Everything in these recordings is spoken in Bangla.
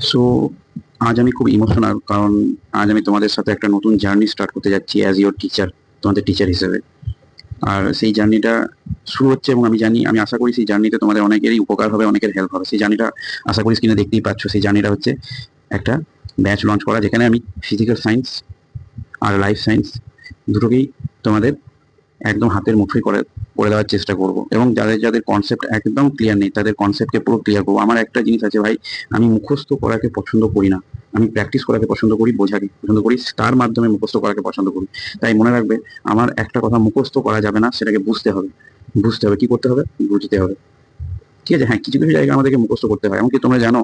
সো আজ আমি খুব ইমোশনাল, কারণ আজ আমি তোমাদের সাথে একটা নতুন জার্নি স্টার্ট করতে যাচ্ছি অ্যাজ ইওর টিচার, তোমাদের টিচার হিসেবে। আর সেই জার্নিটা শুরু হচ্ছে, এবং আমি আশা করি সেই জার্নিতে তোমাদের অনেকেরই উপকার হবে, অনেকের হেল্প হবে। সেই জার্নিটা আশা করি স্ক্রিনে দেখতেই পাচ্ছ। সেই জার্নিটা হচ্ছে একটা ব্যাচ লঞ্চ করা, যেখানে আমি ফিজিক্যাল সায়েন্স আর লাইফ সায়েন্স দুটোকেই তোমাদের একদম হাতের মুঠোয় করে করে দেওয়ার চেষ্টা করব, এবং যাদের যাদের কনসেপ্ট একদম ক্লিয়ার নেই তাদের কনসেপ্টকে পুরো ক্লিয়ার করবো। আমার একটা জিনিস আছে ভাই, আমি মুখস্থ করাকে পছন্দ করি না, আমি প্র্যাকটিস করাকে পছন্দ করি, বোঝাকে পছন্দ করি, তার মাধ্যমে মুখস্থ করাকে পছন্দ করি। তাই মনে রাখবে, আমার একটা কথা মুখস্থ করা যাবে না, সেটাকে বুঝতে হবে। বুঝতে হবে, কি করতে হবে? বুঝতে হবে। ঠিক আছে, হ্যাঁ, কিছু কিছু জায়গা আমাদেরকে মুখস্থ করতে হয়, এমনকি তোমরা জানো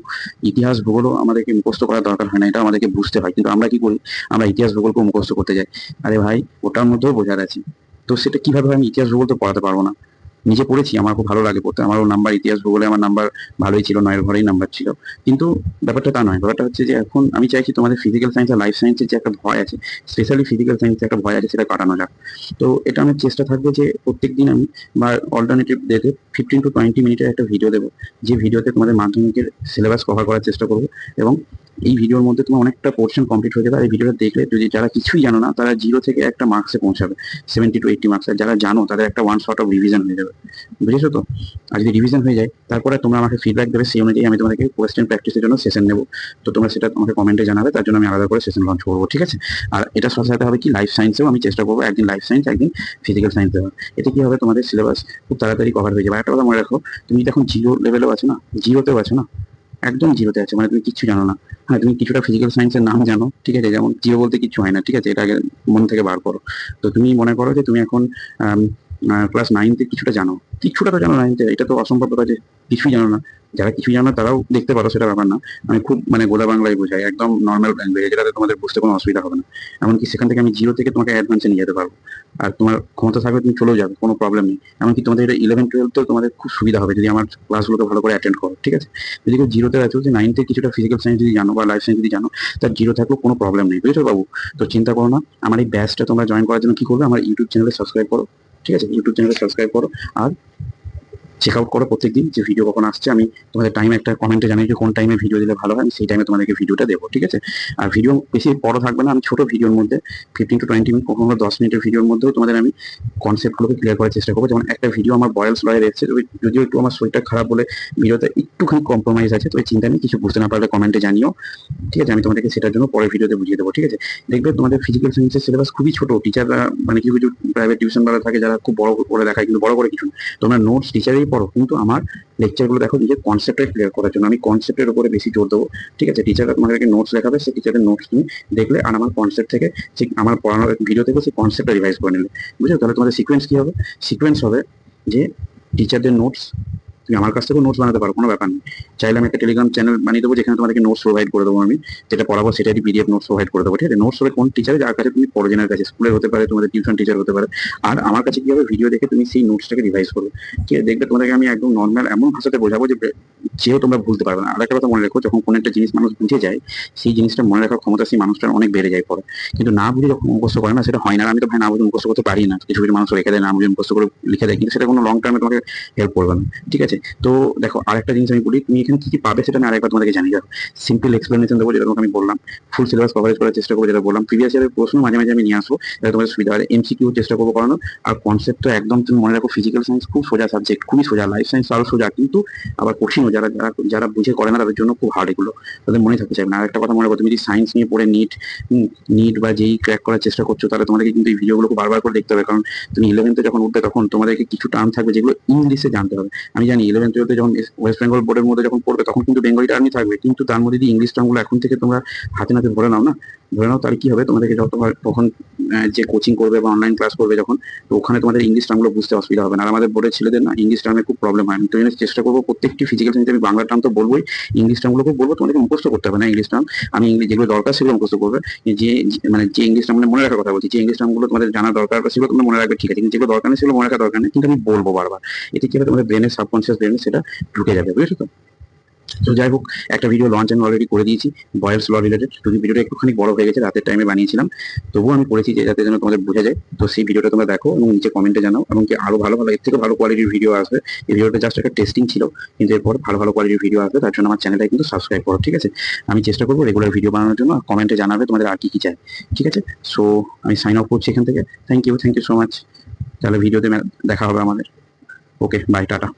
ইতিহাস ভূগোলও আমাদেরকে মুখস্থ করার দরকার হয় না, এটা আমাদেরকে বুঝতে হয়। কিন্তু আমরা কি করি? আমরা ইতিহাস ভূগোলকেও মুখস্থ করতে যাই। আরে ভাই, ওটার মধ্যেও বোঝার আছে। তো সেটা কিভাবে হয়? আমি ইতিহাস ভূগোল তো পড়াতে পারবো না। নিজে পড়েছি, আমার খুব ভালো লাগে পড়তে, আমারও নাম্বার ইতিহাস ভূগোলে আমার নাম্বার ভালোই ছিল, 9-এর ঘরেই নাম্বার ছিল। কিন্তু ব্যাপারটা তা নয়, ব্যাপারটা হচ্ছে যে এখন আমি চাইছি তোমাদের ফিজিক্যাল সায়েন্স আর লাইফ সায়েন্সের যে একটা ভয় আছে, স্পেশালি ফিজিক্যাল সায়েন্সে একটা ভয় আছে, সেটা কাটানো যাক। তো এটা আমার চেষ্টা থাকবে যে প্রত্যেকদিন আমি বা অল্টারনেটিভ ডেতে 15 to 20 মিনিটের একটা ভিডিও দেবো, যে ভিডিওতে তোমাদের মাধ্যমিকের সিলেবাস কভার করার চেষ্টা করবো। এবং এই ভিডিওর মধ্যে তোমার অনেকটা পোর্শন কমপ্লিট হয়ে যাবে। আর এই ভিডিওটা দেখলে যদি যারা কিছুই জানো না, তারা 0 থেকে একটা মার্কসে পৌঁছাবে, 70 to 80 মার্কস। আর যারা জানো তাদের একটা ওয়ান শর্ট অফ রিভিশন হয়ে যাবে। বুঝেছো তো? আর যদি রিভিশন হয়ে যায়, তারপরে তোমরা আমাকে ফিডব্যাক দেবে, সেই অনুযায়ী আমি তোমাদেরকে কোয়েশ্চেন প্র্যাকটিসের জন্য সেশন নেবো। তো তোমরা সেটা আমাকে কমেন্টে জানাবে, তার জন্য আমি আলাদা করে সেশন লঞ্চ করবো, ঠিক আছে? আর এটার সাথে সাথে হবে কি, লাইফ সায়েন্সেও আমি চেষ্টা করবো একদিন লাইফ সায়েন্স, একদিন ফিজিক্যাল সায়েন্স দেওয়ার। এতে কি হবে, তোমাদের সিলেবাস খুব তাড়াতাড়ি কভার হয়ে যাবে। আর একটা কথা মনে রাখো, তুমি এখন জিরো লেভেলেও আছো না, জিরোতেও আছো না, একদম জিরোতে আছে, মানে তুমি কিচ্ছু জানো না। হ্যাঁ, তুমি কিছুটা ফিজিক্যাল সায়েন্সের নাম জানো, ঠিক আছে, যেমন জিরো বলতে কিছু হয় না, ঠিক আছে, এটা আগে মন থেকে বার করো। তো তুমি মনে করো যে তুমি এখন ক্লাস 9-তে কিছুটা জানো, কিছুটা তো জানো 9-তে, এটা তো অসম্ভব ব্যাপার যে কিছুই জানো না। যারা কিছুই জানো না তারাও দেখতে পারো, সেটা ব্যাপার না। আমি খুব মানে গোলা বাংলায় বোঝাই, একদম নর্মাল ল্যাঙ্গুয়েজ, যেটাতে তোমাদের বুঝতে কোনো অসুবিধা হবে না। এমনকি সেখান থেকে আমি জিরো থেকে তোমাকে অ্যাডভান্সে নিয়ে যেতে পারবো। আর তোমার ক্ষমতা থাকবে, তুমি চলেও যাবে, কোনো প্রবলেম নেই। এমনকি তোমাদের এটা 11-12 তোমাদের খুব সুবিধা হবে যদি আমার ক্লাসগুলোকে ভালো করে অ্যাটেন্ড করো, ঠিক আছে? যদি কেউ জিরোতে আছো, যে 9-তে কিছুটা ফিজিক্যাল সায়েন্স যদি জানো বা লাইফ সায়েন্স যদি জানো, তার জিরো থাকলেও কোনো প্রবলেম নেই, বুঝেছো বাবু? তো চিন্তা করো না। আমার এই ব্যাচটা তোমরা জয়েন করার জন্য কি করবে, আমার ইউটিউব চ্যানেলে সাবস্ক্রাইব করো, ঠিক আছে? ইউটিউব চ্যানেলে সাবস্ক্রাইব করো, আর চেক আউট করো প্রত্যেকদিন যে ভিডিও কখন আসছে। আমি তোমাদের টাইম একটা কমেন্টে জানিয়ে যে কোন টাইমে ভিডিও দিলে ভালো হয়, আমি সেই টাইমে তোমাদেরকে ভিডিওটা দেবো, ঠিক আছে? আর ভিডিও বেশি বড় থাকবে না, আমি ছোট ভিডিওর মধ্যে 15 to 20 মিনিট, কখনো 10 মিনিটের ভিডিওর মধ্যেও তোমাদের আমি কনসেপ্টগুলোকে ক্লিয়ার করার চেষ্টা করবো। যেমন একটা ভিডিও আমার বয়েলস লয়ের এসেছে, যদিও একটু আমার শরীরটা খারাপ বলে ভিডিওতে একটুখানি কম্প্রোমাইজ আছে, তো এই চিন্তা নেই, কিছু বুঝতে না পারলে কমেন্টে জানিও, ঠিক আছে? আমি তোমাদেরকে সেটার জন্য পরের ভিডিওতে বুঝিয়ে দেবো, ঠিক আছে? দেখবে তোমাদের ফিজিক্যাল সায়েন্সের সিলেবাস খুবই ছোট, টিচাররা মানে কিছু কিছু প্রাইভেট টিউশন বালা থাকে যারা খুব বড় করে দেখায়, কিন্তু বড় করে কিছু না। তোমরা নোটস টিচারেই পড়ো, কিন্তু আমার লেকচারগুলো দেখো নিজের কনসেপ্টটা ক্লিয়ার করার জন্য। আমি কনসেপ্টের উপরে বেশি জোর দেবো, ঠিক আছে? টিচাররা তোমাদেরকে নোটস দেখাবে, সেই টিচারের নোটস তুমি দেখলে, আর আমার কনসেপ্ট থেকে, ঠিক আমার পড়ানোর ভিডিও থেকে সেই কনসেপ্টটা রিভাইজ করে নিলে, বুঝলো? তাহলে তোমাদের সিকোয়েন্স কি হবে? সিকোয়েন্স হবে যে টিচারদের নোটস তুমি আমার কাছ থেকেও নোটস বানাতে পারো, কোনো ব্যাপার নেই। চাইলে আমি একটা টেলিগ্রাম চ্যানেল বানিয়ে দেবো, যেখানে তোমাদেরকে নোটস প্রোভাইড করে দেবো, আমি যেটা পড়াবো সেটারই পিডিএফ নোটস প্রোভাইড করে দেবো, ঠিক আছে? নোটস হবে কোন টিচারে, যার কাছে তুমি পড়োজনের কাছে, স্কুলের হতে পারে, তোমাদের টিউশন টিচার হতে পারে। আর আমার কাছে কি হবে, ভিডিও দেখে তুমি সেই নোটসটাকে রিভাইজ করবে, ঠিক আছে? দেখবে তোমাদেরকে আমি একদম নর্মাল এমন ভাষাতে বোঝাবো যে যেও তোমরা ভুলতে পারবে না। আর একটা কথা মনে রেখো, যখন কোনো একটা জিনিস মানুষ বুঝে যায়, সেই জিনিসটা মনে রাখার ক্ষমতা সেই মানুষটার অনেক বেড়ে যায় পরে। কিন্তু না বুঝে যখন মুখস্থ করে না, সেটা হয় না। আর আমি তো ভাই না বুঝে মুখস্থ করতে পারি না, কিছু কিছু মানুষ রেখে দেয়, না বুঝে মুখস্থ করে লিখে দেয়, কিন্তু সেটা কোনো লং টার্মে তোমাকে হেল্প করবে না, ঠিক আছে? তো দেখো, আরেকটা জিনিস আমি বলি, তুমি এখানে কি কি পাবে সেটা আমি আরেকবার তোমাদেরকে জানিয়ে যাবো। সিম্পল এক্সপ্লেনেশন দেবো, যেটা তোমাকে আমি বললাম। ফুল সিলেবাস কভারেজ করার চেষ্টা করবো, যেটা বললাম। প্রিভিয়াস ইয়ারের প্রশ্ন মাঝে মাঝে আমি নিয়ে আসবো, যাতে তোমাদের সুবিধা হয়। এমসিকিউ চেষ্টা করবো করানোর। আর কনসেপ্ট তো একদম তুমি মনে রাখো, ফিজিক্যাল সায়েন্স খুব সোজা সাবজেক্ট, খুবই সোজা। লাইফ সায়েন্স আরো সোজা, কিন্তু আবার কঠিনও। যারা যারা যারা বুঝে করে না, তাদের জন্য খুব হার্ড এগুলো, তাদের মনে থাকতে চাইবে না। আর একটা কথা মনে রাখো, তুমি যদি সায়েন্স নিয়ে পড়ে নিট বা যেই ক্র্যাক করার চেষ্টা করছো, তাহলে তোমাদেরকে কিন্তু এই ভিডিওগুলো বারবার করে দেখতে হবে। কারণ তুমি 11th যখন উঠবে, তখন তোমাদেরকে কিছু টার্ম থাকবে যেগুলো ইংলিশে জানতে হবে। আমি জানি 11th-12 যখন ওয়েস্ট বেঙ্গল বোর্ডের মধ্যে যখন পড়বে, তখন কিন্তু বেঙ্গলি টার্মই থাকবে, কিন্তু তার মধ্যে যদি ইংলিশ টার্মগুলো এখন থেকে তোমরা হাতে নাতে ধরে নাও না, ধরে নাও, তাহলে কি হবে, তোমাদেরকে যতবার তখন যে কোচিং করবে বা অনলাইন ক্লাস করবে যখন, তো ওখানে তোমাদের ইংলিশ টার্মগুলো বুঝতে অসুবিধা হবে না। আর আমাদের বোর্ডের ছেলেদের না ইংলিশ টার্মে খুব প্রবলেম হয়। আমি তো জন্য চেষ্টা করবো প্রত্যেকটি ফিজিক্যাল সায়েন্সে, আমি বাংলা টার্ম তো বলবোই, ইংলিশ টার্মগুলোকে বলবো, তোমাদেরকে মুখস্থ করতে হবে না ইংলিশ টার্ম। আমি ইংলিশ যেগুলো দরকার সেগুলো মুখস্থ করবে। মানে যে ইংলিশ টার্ম মনে রাখার কথা বলছি, যে ইংলিশ টার্মগুলো তোমাদের জানা দরকার সেগুলো তোমরা মনে রাখবে, ঠিক আছে? কিন্তু যেগুলো দরকার নেই সেগুলো মনে রাখা দরকার নেই, কিন্তু আমি বলবো বারবার। এতে কি হবে, তোমাদের ব্রেনের সাবকনসিয়াস ব্রেনে সেটা ঢুকে যাবে, বুঝেছো তো? তো যাই হোক, একটা ভিডিও লঞ্চ আমি অলরেডি করে দিয়েছি বয়েলস ল রিলেটেড। যদি ভিডিওটা একটুখানি বড় হয়ে গেছে, রাতের টাইমে বানিয়েছিলাম, তবুও আমি করেছি যে যাতে যেন তোমাদের বোঝা যায়। তো সেই ভিডিওটা তোমরা দেখো এবং নিচে কমেন্টে জানাও, এবং কি আরো ভালো ভালো এর থেকে ভালো কোয়ালিটির ভিডিও আসবে। এই ভিডিওটা জাস্ট একটা টেস্টিং ছিল, কিন্তু এরপর ভালো ভালো কোয়ালিটির ভিডিও আসবে। তার জন্য আমার চ্যানেলটা কিন্তু সাবস্ক্রাইব করো, ঠিক আছে? আমি চেষ্টা করবো রেগুলার ভিডিও বানানোর জন্য। কমেন্টে জানাবে তোমাদের আর কি কি চাই, ঠিক আছে? সো আমি সাইন অফ করছি এখান থেকে। Thank you so much. তাহলে ভিডিওতে দেখা হবে আমাদের। Okay, bye, tata.